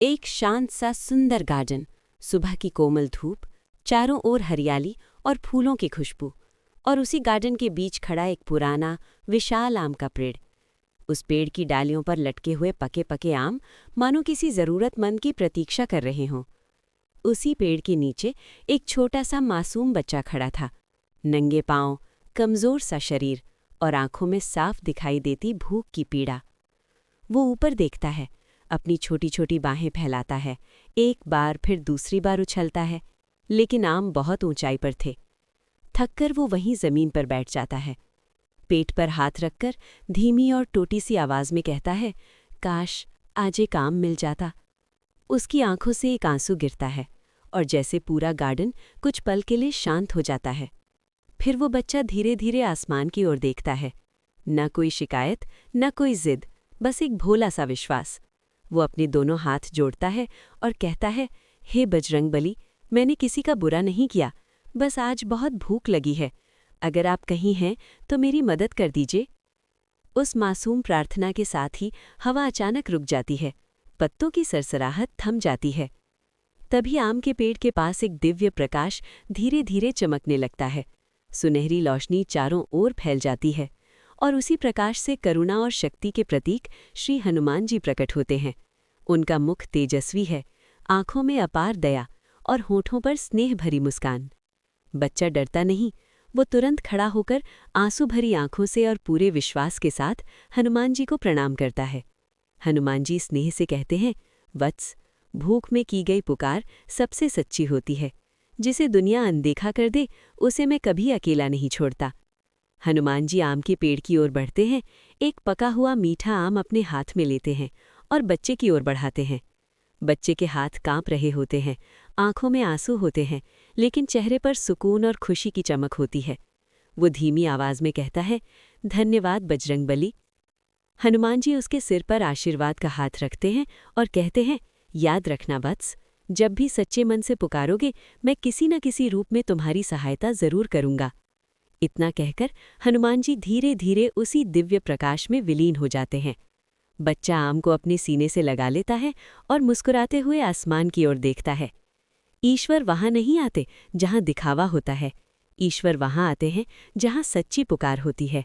एक शांत सा सुंदर गार्डन, सुबह की कोमल धूप, चारों ओर हरियाली और फूलों की खुशबू। और उसी गार्डन के बीच खड़ा एक पुराना विशाल आम का पेड़। उस पेड़ की डालियों पर लटके हुए पके पके आम मानो किसी जरूरतमंद की प्रतीक्षा कर रहे हों। उसी पेड़ के नीचे एक छोटा सा मासूम बच्चा खड़ा था, नंगे पांव, कमजोर सा शरीर और आंखों में साफ दिखाई देती भूख की पीड़ा। वो ऊपर देखता है, अपनी छोटी छोटी बाहें फैलाता है, एक बार फिर दूसरी बार उछलता है, लेकिन आम बहुत ऊंचाई पर थे। थककर वो वहीं जमीन पर बैठ जाता है, पेट पर हाथ रखकर धीमी और टोटी सी आवाज में कहता है, काश आज एक आम मिल जाता। उसकी आंखों से एक आंसू गिरता है और जैसे पूरा गार्डन कुछ पल के लिए शांत हो जाता है। फिर वो बच्चा धीरे धीरे आसमान की ओर देखता है। न कोई शिकायत, न कोई जिद, बस एक भोला सा विश्वास। वो अपने दोनों हाथ जोड़ता है और कहता है, हे बजरंगबली, मैंने किसी का बुरा नहीं किया, बस आज बहुत भूख लगी है। अगर आप कहीं हैं तो मेरी मदद कर दीजिए। उस मासूम प्रार्थना के साथ ही हवा अचानक रुक जाती है, पत्तों की सरसराहट थम जाती है। तभी आम के पेड़ के पास एक दिव्य प्रकाश धीरे धीरे चमकने लगता है। सुनहरी रोशनी चारों ओर फैल जाती है और उसी प्रकाश से करुणा और शक्ति के प्रतीक श्री हनुमान जी प्रकट होते हैं। उनका मुख तेजस्वी है, आंखों में अपार दया और होठों पर स्नेह भरी मुस्कान। बच्चा डरता नहीं, वो तुरंत खड़ा होकर आंसू भरी आंखों से और पूरे विश्वास के साथ हनुमान जी को प्रणाम करता है। हनुमान जी स्नेह से कहते हैं, वत्स, भूख में की गई पुकार सबसे सच्ची होती है। जिसे दुनिया अनदेखा कर दे, उसे मैं कभी अकेला नहीं छोड़ता। हनुमान जी आम के पेड़ की ओर बढ़ते हैं, एक पका हुआ मीठा आम अपने हाथ में लेते हैं और बच्चे की ओर बढ़ाते हैं। बच्चे के हाथ कांप रहे होते हैं, आंखों में आंसू होते हैं, लेकिन चेहरे पर सुकून और खुशी की चमक होती है। वो धीमी आवाज में कहता है, धन्यवाद बजरंगबली। हनुमान जी उसके सिर पर आशीर्वाद का हाथ रखते हैं और कहते हैं, याद रखना वत्स, जब भी सच्चे मन से पुकारोगे, मैं किसी न किसी रूप में तुम्हारी सहायता जरूर करूंगा। इतना कहकर हनुमान जी धीरे धीरे उसी दिव्य प्रकाश में विलीन हो जाते हैं। बच्चा आम को अपने सीने से लगा लेता है और मुस्कुराते हुए आसमान की ओर देखता है। ईश्वर वहां नहीं आते जहां दिखावा होता है, ईश्वर वहां आते हैं जहां सच्ची पुकार होती है।